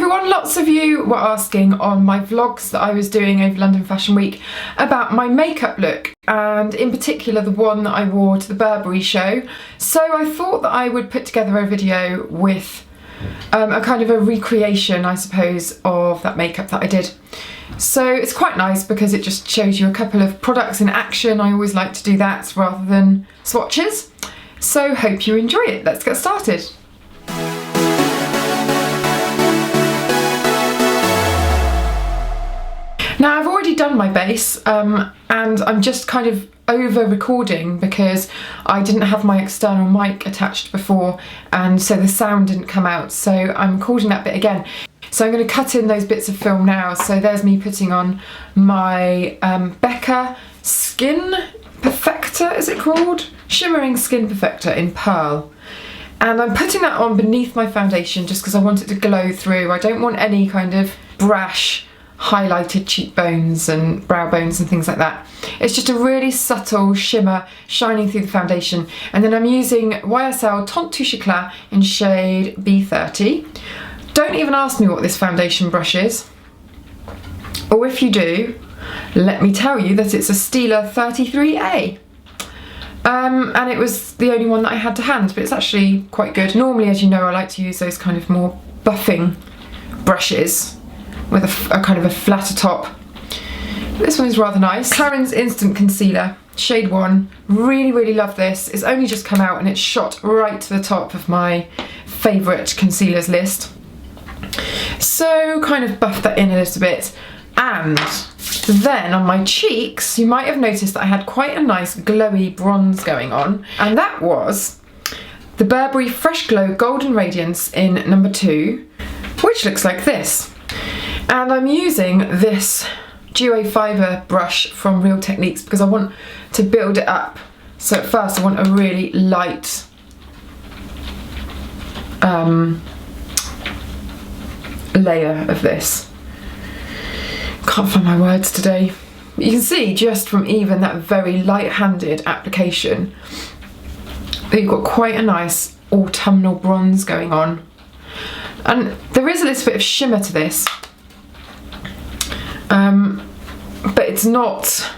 everyone, lots of you were asking on my vlogs that I was doing over London Fashion Week about my makeup look, and in particular the one that I wore to the Burberry show. So I thought that I would put together a video with a kind of a recreation, I suppose, of that makeup that I did. So it's quite nice because it just shows you a couple of products in action. I always like to do that rather than swatches. So hope you enjoy it. Let's get started. Now I've already done my base and I'm just kind of over recording because I didn't have my external mic attached before, and so the sound didn't come out, so I'm recording that bit again. So I'm going to cut in those bits of film now. So there's me putting on my Becca Skin Perfector, is it called? Shimmering Skin Perfector in Pearl. And I'm putting that on beneath my foundation just because I want it to glow through. I don't want any kind of brash highlighted cheekbones and brow bones and things like that. It's just a really subtle shimmer shining through the foundation. And then I'm using YSL Teint Touche Éclat in shade B30. Don't even ask me what this foundation brush is, or if you do, let me tell you that it's a Stila 33A. And it was the only one that I had to hand, but it's actually quite good. Normally, as you know, I like to use those kind of more buffing brushes with a kind of a flatter top. This one is rather nice. Clarins Instant Concealer, shade 1. Really, really love this. It's only just come out and it's shot right to the top of my favourite concealers list. So kind of buff that in a little bit. And then on my cheeks, you might have noticed that I had quite a nice glowy bronze going on, and that was the Burberry Fresh Glow Golden Radiance in number 2, which looks like this. And I'm using this Duo Fibre brush from Real Techniques because I want to build it up. So at first I want a really light layer of this. Can't find my words today. You can see just from even that very light-handed application that you've got quite a nice autumnal bronze going on. And there is a little bit of shimmer to this, but it's not,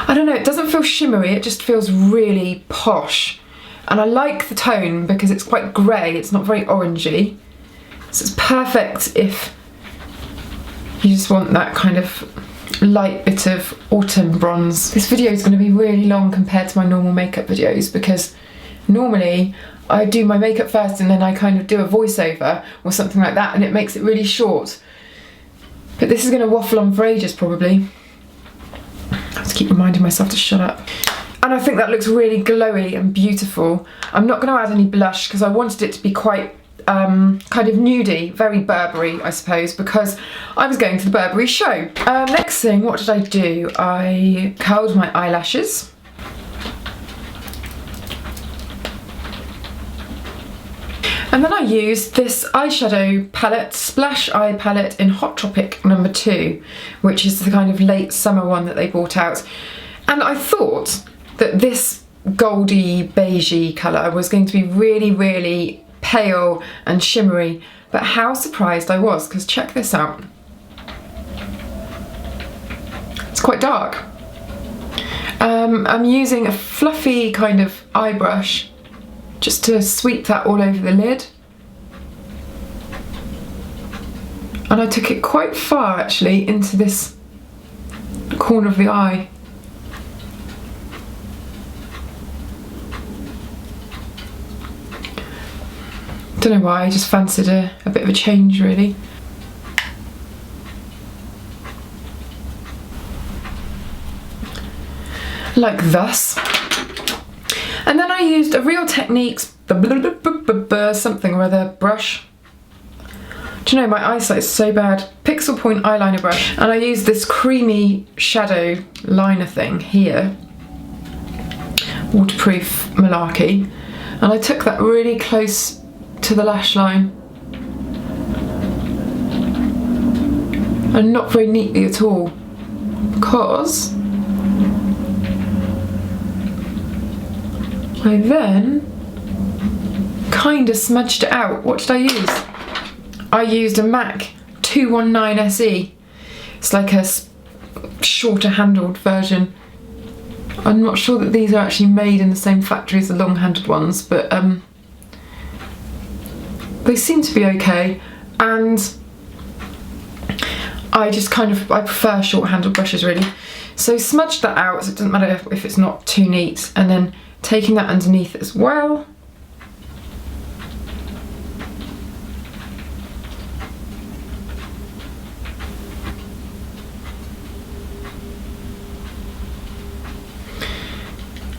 I don't know, it doesn't feel shimmery, it just feels really posh. And I like the tone because it's quite grey, it's not very orangey. So it's perfect if you just want that kind of light bit of autumn bronze. This video is going to be really long compared to my normal makeup videos because normally I do my makeup first and then I kind of do a voiceover or something like that, and it makes it really short. But this is going to waffle on for ages probably. I have to keep reminding myself to shut up. And I think that looks really glowy and beautiful. I'm not going to add any blush because I wanted it to be quite kind of nudie, very Burberry, I suppose, because I was going to the Burberry show. Next thing, what did I do? I curled my eyelashes. And then I used this eyeshadow palette, Splash Eye palette in Hot Tropic number 2, which is the kind of late summer one that they brought out. And I thought that this goldy beigey colour was going to be really, really pale and shimmery, but how surprised I was, because check this out. It's quite dark. I'm using a fluffy kind of eye brush just to sweep that all over the lid. And I took it quite far actually into this corner of the eye. Don't know why, I just fancied a bit of a change really. Like thus. And then I used a Real Techniques something or other brush. Do you know, my eyesight is so bad. Pixel Point eyeliner brush. And I used this creamy shadow liner thing here. Waterproof malarkey. And I took that really close to the lash line. And not very neatly at all. Because I then kind of smudged it out. What did I use? I used a MAC 219 SE. It's like a shorter handled version. I'm not sure that these are actually made in the same factory as the long handled ones, but they seem to be okay. And I prefer short handled brushes really. So smudge that out, so it doesn't matter if it's not too neat, and then taking that underneath as well.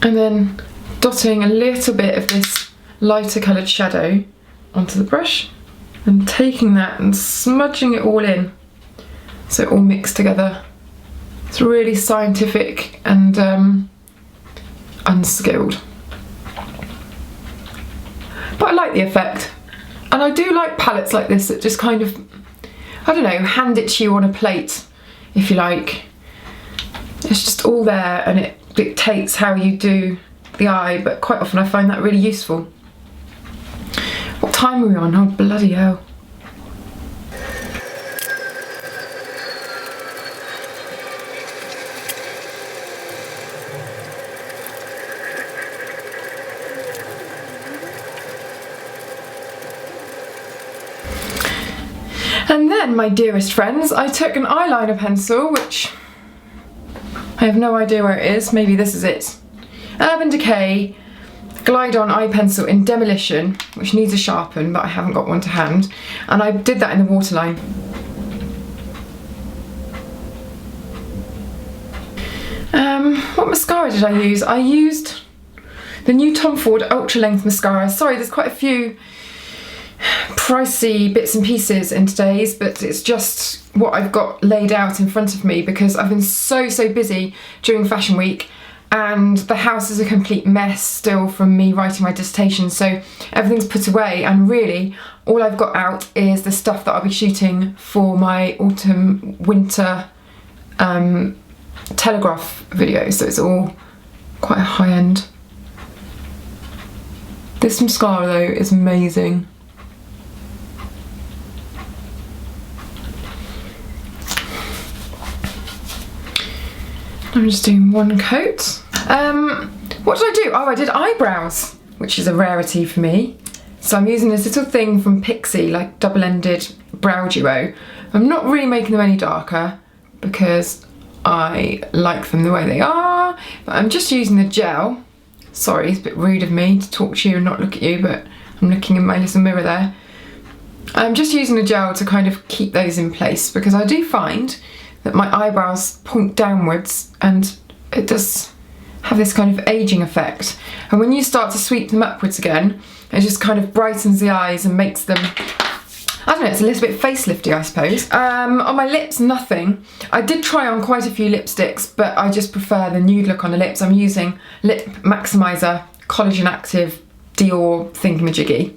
And then dotting a little bit of this lighter coloured shadow onto the brush and taking that and smudging it all in so it all mixed together. It's really scientific and unskilled. But I like the effect. And I do like palettes like this that just kind of, I don't know, hand it to you on a plate, if you like. It's just all there and it dictates how you do the eye, but quite often I find that really useful. What time are we on? Oh, bloody hell. And then, my dearest friends, I took an eyeliner pencil, which I have no idea where it is. Maybe this is it. Urban Decay Glide On Eye Pencil in Demolition, which needs a sharpen, but I haven't got one to hand. And I did that in the waterline. What mascara did I use? I used the new Tom Ford Ultra Length Mascara. Sorry, there's quite a few pricey bits and pieces in today's, but it's just what I've got laid out in front of me because I've been so busy during Fashion Week and the house is a complete mess still from me writing my dissertation, so everything's put away and really all I've got out is the stuff that I'll be shooting for my autumn winter Telegraph video, so it's all quite high end. This mascara though is amazing. I'm just doing one coat. What did I do? Oh, I did eyebrows, which is a rarity for me. So I'm using this little thing from Pixie, like double-ended brow duo. I'm not really making them any darker because I like them the way they are, but I'm just using the gel. Sorry, it's a bit rude of me to talk to you and not look at you, but I'm looking in my little mirror there. I'm just using the gel to kind of keep those in place because I do find that my eyebrows point downwards and it does have this kind of aging effect. And when you start to sweep them upwards again, it just kind of brightens the eyes and makes them, I don't know, it's a little bit facelifty, I suppose. On my lips, nothing. I did try on quite a few lipsticks, but I just prefer the nude look on the lips. I'm using Lip Maximizer Collagen Active Dior Thingamajiggy.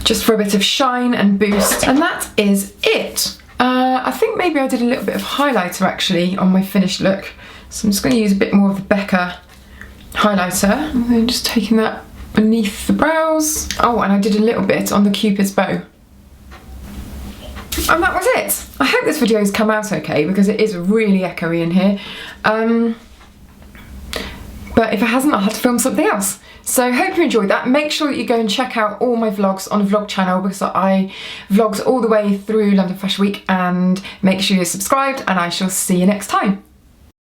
Just for a bit of shine and boost, and that is it. I think maybe I did a little bit of highlighter actually on my finished look, so I'm just going to use a bit more of the Becca highlighter and then just taking that beneath the brows. Oh, and I did a little bit on the Cupid's bow. And that was it. I hope this video has come out okay because it is really echoey in here. But if it hasn't, I'll have to film something else. So hope you enjoyed that. Make sure that you go and check out all my vlogs on a vlog channel because I vlogged all the way through London Fashion Week, and make sure you're subscribed and I shall see you next time.